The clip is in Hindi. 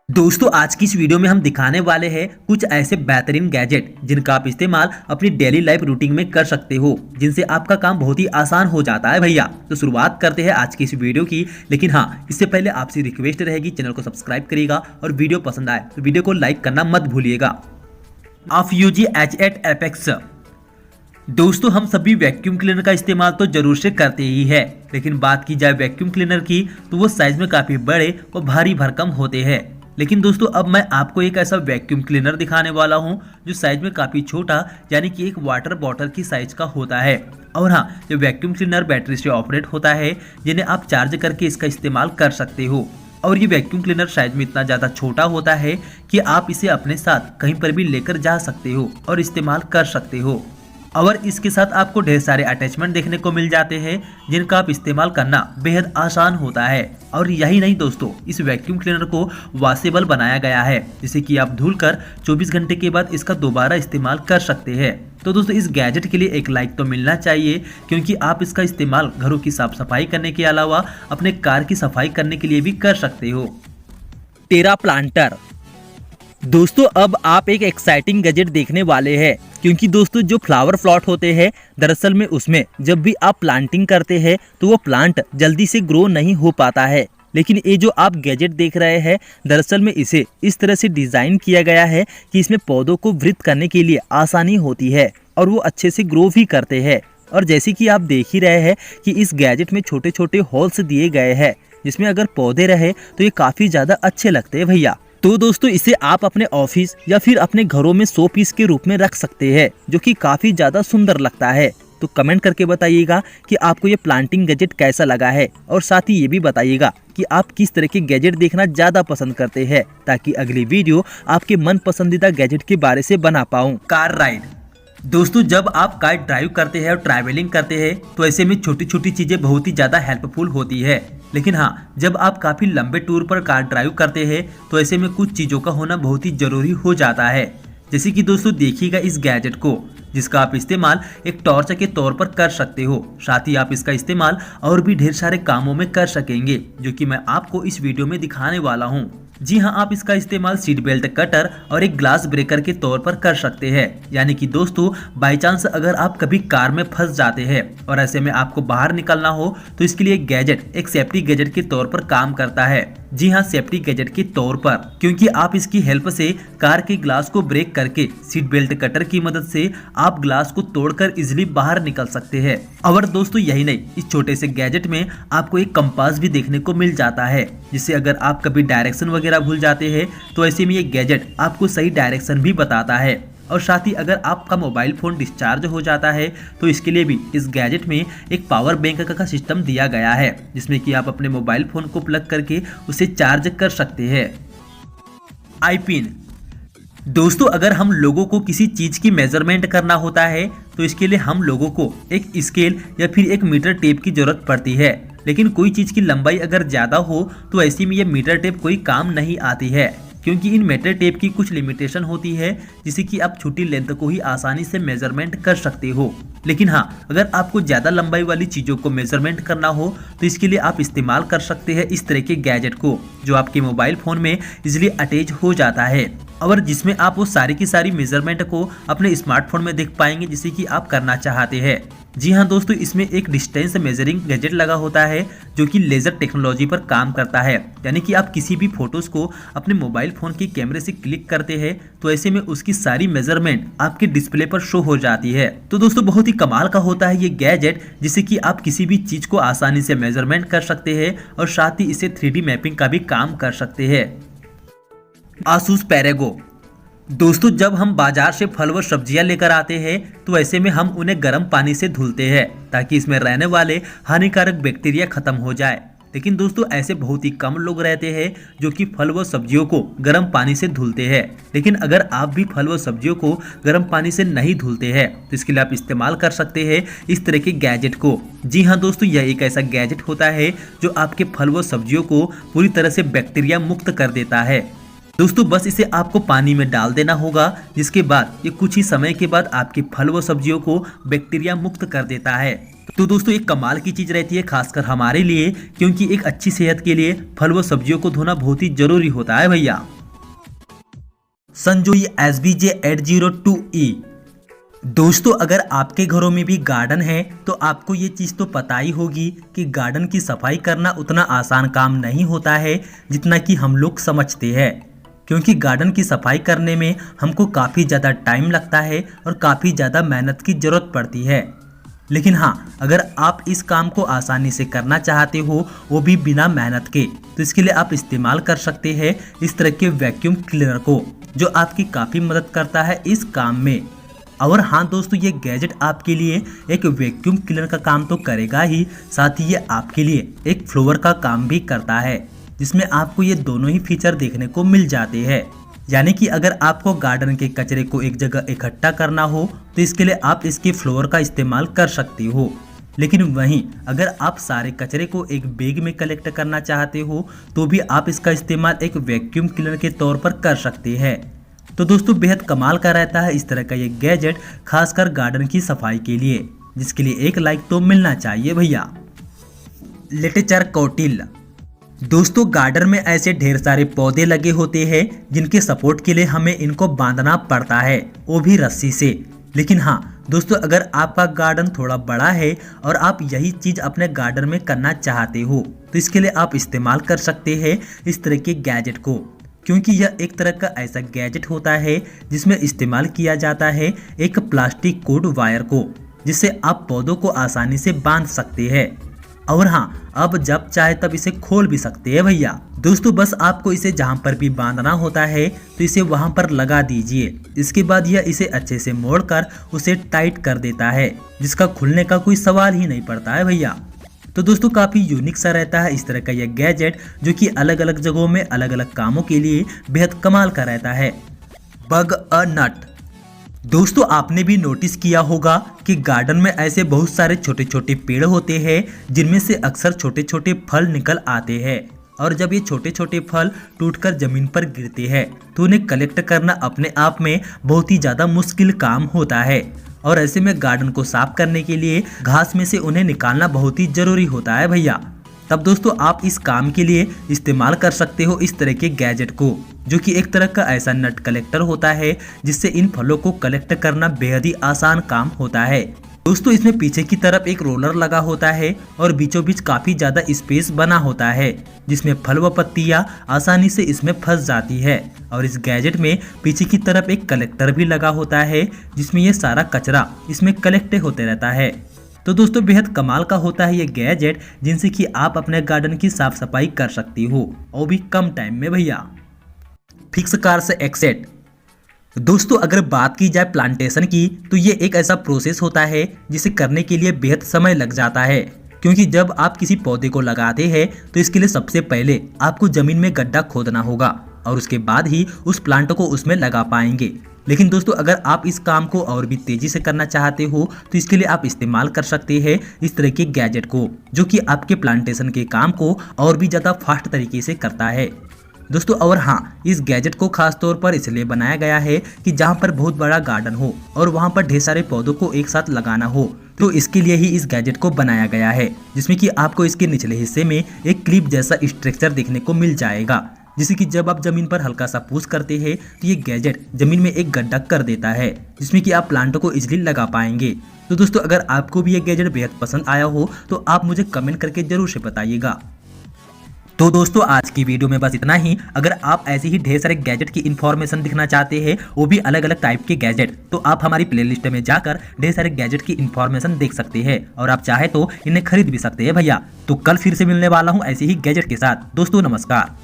दोस्तों आज की इस वीडियो में हम दिखाने वाले हैं कुछ ऐसे बेहतरीन गैजेट जिनका आप इस्तेमाल अपनी डेली लाइफ रूटीन में कर सकते हो, जिनसे आपका काम बहुत ही आसान हो जाता है भैया। तो शुरुआत करते हैं आज की इस वीडियो की। लेकिन हाँ, इससे पहले आपसे रिक्वेस्ट रहेगी, चैनल को सब्सक्राइब करिएगा और वीडियो पसंद आए तो वीडियो को लाइक करना मत भूलिएगा। AFUJI H8 Apex। दोस्तों हम सभी वैक्यूम क्लीनर का इस्तेमाल तो जरूर से करते ही है, लेकिन बात की जाए वैक्यूम क्लीनर की तो वो साइज में काफी बड़े और भारी भरकम होते हैं। लेकिन दोस्तों अब मैं आपको एक ऐसा वैक्यूम क्लीनर दिखाने वाला हूं जो साइज में काफी छोटा, यानी कि एक वाटर बॉटल की साइज का होता है। और हाँ, जो वैक्यूम क्लीनर बैटरी से ऑपरेट होता है, जिन्हें आप चार्ज करके इसका इस्तेमाल कर सकते हो। और ये वैक्यूम क्लीनर साइज में इतना ज़्यादा छोटा होता है कि आप इसे अपने साथ कहीं पर भी लेकर जा सकते हो और इस्तेमाल कर सकते हो। और इसके साथ आपको ढेर सारे अटैचमेंट देखने को मिल जाते हैं जिनका आप इस्तेमाल करना बेहद आसान होता है। और यही नहीं दोस्तों, इस वैक्यूम क्लीनर को वॉशेबल बनाया गया है, जिसे कि आप धुलकर 24 घंटे के बाद इसका दोबारा इस्तेमाल कर सकते हैं। तो दोस्तों इस गैजेट के लिए एक लाइक तो मिलना चाहिए, क्योंकि आप इसका इस्तेमाल घरों की साफ सफाई करने के अलावा अपने कार की सफाई करने के लिए भी कर सकते हो। टेरा प्लांटर। दोस्तों अब आप एक एक्साइटिंग गैजेट देखने वाले हैं, क्योंकि दोस्तों जो फ्लावर प्लॉट होते हैं, दरअसल में उसमें जब भी आप प्लांटिंग करते हैं तो वो प्लांट जल्दी से ग्रो नहीं हो पाता है। लेकिन ये जो आप गैजेट देख रहे हैं, दरअसल में इसे इस तरह से डिज़ाइन किया गया है कि इसमें पौधों को वृद्ध करने के लिए आसानी होती है और वो अच्छे से ग्रो भी करते हैं। और जैसे कि आप देख ही रहे हैं कि इस गैजेट में छोटे छोटे होल्स दिए गए हैं, जिसमें अगर पौधे रहे तो ये काफ़ी ज़्यादा अच्छे लगते हैं भैया। तो दोस्तों इसे आप अपने ऑफिस या फिर अपने घरों में शो पीस के रूप में रख सकते हैं, जो कि काफ़ी ज़्यादा सुंदर लगता है। तो कमेंट करके बताइएगा कि आपको ये प्लांटिंग गैजेट कैसा लगा है, और साथ ही ये भी बताइएगा कि आप किस तरह के गैजेट देखना ज़्यादा पसंद करते हैं, ताकि अगली वीडियो आपके मन पसंदीदा गैजेट के बारे से बना पाऊँ। Car ride. दोस्तों जब आप कार ड्राइव करते हैं और ट्रैवलिंग करते हैं तो ऐसे में छोटी छोटी चीज़ें बहुत ही ज़्यादा हेल्पफुल होती है। लेकिन हाँ, जब आप काफ़ी लंबे टूर पर कार ड्राइव करते हैं तो ऐसे में कुछ चीज़ों का होना बहुत ही ज़रूरी हो जाता है। जैसे कि दोस्तों देखिएगा इस गैजेट को, जिसका आप इस्तेमाल एक टॉर्च के तौर पर कर सकते हो। साथ ही आप इसका इस्तेमाल और भी ढेर सारे कामों में कर सकेंगे, जो कि मैं आपको इस वीडियो में दिखाने वाला हूँ। जी हाँ, आप इसका इस्तेमाल सीट बेल्ट कटर और एक ग्लास ब्रेकर के तौर पर कर सकते हैं। यानी कि दोस्तों बाई चांस अगर आप कभी कार में फंस जाते हैं और ऐसे में आपको बाहर निकलना हो तो इसके लिए गैजेट एक सेफ्टी गैजेट के तौर पर काम करता है। जी हाँ, सेफ्टी गैजेट के तौर पर, क्योंकि आप इसकी हेल्प से कार के ग्लास को ब्रेक करके सीट बेल्ट कटर की मदद से आप ग्लास को तोड़कर इजिली बाहर निकल सकते हैं। और दोस्तों यही नहीं, इस छोटे से गैजेट में आपको एक कंपास भी देखने को मिल जाता है, जिससे अगर आप कभी डायरेक्शन वगैरह भूल जाते हैं तो ऐसे में ये गैजेट आपको सही डायरेक्शन भी बताता है। और साथ ही अगर आपका मोबाइल फ़ोन डिस्चार्ज हो जाता है तो इसके लिए भी इस गैजेट में एक पावर बैंक का सिस्टम दिया गया है, जिसमें कि आप अपने मोबाइल फ़ोन को प्लग करके उसे चार्ज कर सकते हैं। आई पिन। दोस्तों अगर हम लोगों को किसी चीज़ की मेजरमेंट करना होता है तो इसके लिए हम लोगों को एक स्केल या फिर एक मीटर टेप की जरूरत पड़ती है। लेकिन कोई चीज़ की लंबाई अगर ज़्यादा हो तो ऐसी में ये मीटर टेप कोई काम नहीं आती है, क्योंकि इन मीटर टेप की कुछ लिमिटेशन होती है, जिससे कि आप छोटी लेंथ को ही आसानी से मेजरमेंट कर सकते हो। लेकिन हाँ, अगर आपको ज़्यादा लंबाई वाली चीज़ों को मेजरमेंट करना हो तो इसके लिए आप इस्तेमाल कर सकते हैं इस तरह के गैजेट को, जो आपके मोबाइल फ़ोन में इजीली अटैच हो जाता है और जिसमें आप वो सारी की सारी मेजरमेंट को अपने स्मार्टफोन में देख पाएंगे, जिसे कि आप करना चाहते हैं। जी हाँ दोस्तों, इसमें एक डिस्टेंस मेजरिंग गैजेट लगा होता है जो कि लेज़र टेक्नोलॉजी पर काम करता है। यानी कि आप किसी भी फोटोज़ को अपने मोबाइल फ़ोन के कैमरे से क्लिक करते हैं तो ऐसे में उसकी सारी मेजरमेंट आपके डिस्प्ले पर शो हो जाती है। तो दोस्तों बहुत ही कमाल का होता है ये गैजेट, जिससे कि आप किसी भी चीज़ को आसानी से मेजरमेंट कर सकते हैं और साथ ही इसे 3D मैपिंग का भी काम कर सकते हैं। आसूस पैरेगो। दोस्तों जब हम बाजार से फल व सब्जियां लेकर आते हैं तो ऐसे में हम उन्हें गर्म पानी से धुलते हैं, ताकि इसमें रहने वाले हानिकारक बैक्टीरिया खत्म हो जाए। लेकिन दोस्तों ऐसे बहुत ही कम लोग रहते हैं जो कि फल व सब्जियों को गर्म पानी से धुलते हैं। लेकिन अगर आप भी फल व सब्जियों को गर्म पानी से नहीं धुलते हैं तो इसके लिए आप इस्तेमाल कर सकते हैं इस तरह के गैजेट को। जी हाँ दोस्तों, यह एक ऐसा गैजेट होता है जो आपके फल व सब्जियों को पूरी तरह से बैक्टीरिया मुक्त कर देता है। दोस्तों बस इसे आपको पानी में डाल देना होगा, जिसके बाद ये कुछ ही समय के बाद आपके फल व सब्जियों को बैक्टीरिया मुक्त कर देता है। तो दोस्तों एक कमाल की चीज़ रहती है खासकर हमारे लिए, क्योंकि एक अच्छी सेहत के लिए फल व सब्जियों को धोना बहुत ही जरूरी होता है भैया। संजोई SBJ802E। दोस्तों अगर आपके घरों में भी गार्डन है तो आपको ये चीज़ तो पता ही होगी कि गार्डन की सफाई करना उतना आसान काम नहीं होता है जितना कि हम लोग समझते हैं, क्योंकि गार्डन की सफाई करने में हमको काफ़ी ज़्यादा टाइम लगता है और काफ़ी ज़्यादा मेहनत की ज़रूरत पड़ती है। लेकिन हाँ, अगर आप इस काम को आसानी से करना चाहते हो, वो भी बिना मेहनत के, तो इसके लिए आप इस्तेमाल कर सकते हैं इस तरह के वैक्यूम क्लीनर को, जो आपकी काफ़ी मदद करता है इस काम में। और हाँ दोस्तों, ये गैजेट आपके लिए एक वैक्यूम क्लीनर का काम तो करेगा ही, साथ ही ये आपके लिए एक फ्लोवर का काम भी करता है, जिसमें आपको ये दोनों ही फीचर देखने को मिल जाते हैं। यानी कि अगर आपको गार्डन के कचरे को एक जगह इकट्ठा करना हो तो इसके लिए आप इसके फ्लोर का इस्तेमाल कर सकते हो। लेकिन वहीं अगर आप सारे कचरे को एक बैग में कलेक्ट करना चाहते हो तो भी आप इसका इस्तेमाल एक वैक्यूम क्लीनर के तौर पर कर सकते हैं। तो दोस्तों बेहद कमाल का रहता है इस तरह का ये गैजेट, खासकर गार्डन की सफाई के लिए, जिसके लिए एक लाइक तो मिलना चाहिए भैया। लिटेचर कौटिल्य। दोस्तों गार्डन में ऐसे ढेर सारे पौधे लगे होते हैं जिनके सपोर्ट के लिए हमें इनको बांधना पड़ता है, वो भी रस्सी से। लेकिन हाँ दोस्तों, अगर आपका गार्डन थोड़ा बड़ा है और आप यही चीज़ अपने गार्डन में करना चाहते हो तो इसके लिए आप इस्तेमाल कर सकते हैं इस तरह के गैजेट को, क्योंकि यह एक तरह का ऐसा गैजेट होता है जिसमें इस्तेमाल किया जाता है एक प्लास्टिक कोड वायर को, जिससे आप पौधों को आसानी से बांध सकते हैं। और हाँ, अब जब चाहे तब इसे खोल भी सकते हैं भैया। दोस्तों बस आपको इसे जहाँ पर भी बांधना होता है तो इसे वहाँ पर लगा दीजिए। इसके बाद यह इसे अच्छे से मोड़कर उसे टाइट कर देता है, जिसका खुलने का कोई सवाल ही नहीं पड़ता है भैया। तो दोस्तों काफ़ी यूनिक सा रहता है इस तरह का यह गैजेट, जो कि अलग अलग जगहों में अलग अलग कामों के लिए बेहद कमाल का रहता है। बग अ नट। दोस्तों आपने भी नोटिस किया होगा कि गार्डन में ऐसे बहुत सारे छोटे छोटे पेड़ होते हैं जिनमें से अक्सर छोटे छोटे फल निकल आते हैं, और जब ये छोटे छोटे फल टूटकर जमीन पर गिरते हैं तो उन्हें कलेक्ट करना अपने आप में बहुत ही ज़्यादा मुश्किल काम होता है। और ऐसे में गार्डन को साफ करने के लिए घास में से उन्हें निकालना बहुत ही जरूरी होता है भैया। तब दोस्तों आप इस काम के लिए इस्तेमाल कर सकते हो इस तरह के गैजेट को, जो कि एक तरह का ऐसा नट कलेक्टर होता है जिससे इन फलों को कलेक्ट करना बेहद ही आसान काम होता है। दोस्तों इसमें पीछे की तरफ एक रोलर लगा होता है और बीचों बीच काफी ज्यादा स्पेस बना होता है, जिसमें फल व पत्तियां आसानी से इसमें फंस जाती है। और इस गैजेट में पीछे की तरफ एक कलेक्टर भी लगा होता है, जिसमें ये सारा कचरा इसमें कलेक्ट होते रहता है। तो दोस्तों बेहद कमाल का होता है ये गैजेट, जिनसे कि आप अपने गार्डन की साफ सफाई कर सकती हो, और भी कम टाइम में भैया। Fix cars exact. दोस्तों अगर बात की जाए प्लांटेशन की तो ये एक ऐसा प्रोसेस होता है जिसे करने के लिए बेहद समय लग जाता है, क्योंकि जब आप किसी पौधे को लगाते हैं तो इसके लिए सबसे पहले आपको जमीन में गड्ढा खोदना होगा और उसके बाद ही उस प्लांट को उसमें लगा पाएंगे। लेकिन दोस्तों अगर आप इस काम को और भी तेजी से करना चाहते हो तो इसके लिए आप इस्तेमाल कर सकते हैं इस तरह के गैजेट को, जो कि आपके प्लांटेशन के काम को और भी ज़्यादा फास्ट तरीके से करता है दोस्तों। और हाँ, इस गैजेट को खास तौर पर इसलिए बनाया गया है कि जहाँ पर बहुत बड़ा गार्डन हो और वहाँ पर ढेर सारे पौधों को एक साथ लगाना हो, तो इसके लिए ही इस गैजेट को बनाया गया है, जिसमें कि आपको इसके निचले हिस्से में एक क्लिप जैसा स्ट्रक्चर देखने को मिल जाएगा, जिसे कि जब आप जमीन पर हल्का सा पुश करते हैं तो ये गैजेट जमीन में एक गड्ढा कर देता है, जिसमें कि आप प्लांट को इजीली लगा पाएंगे। तो दोस्तों अगर आपको भी ये गैजेट बेहद पसंद आया हो तो आप मुझे कमेंट करके जरूर से बताइएगा। तो दोस्तों आज की वीडियो में बस इतना ही। अगर आप ऐसे ही ढेर सारे गैजेट की इन्फॉर्मेशन दिखना चाहते हैं, वो भी अलग अलग टाइप के गैजेट, तो आप हमारी प्लेलिस्ट में जाकर ढेर सारे गैजेट की इन्फॉर्मेशन देख सकते हैं, और आप चाहे तो इन्हें खरीद भी सकते हैं भैया। तो कल फिर से मिलने वाला हूँ ऐसे ही गैजेट के साथ। दोस्तों नमस्कार।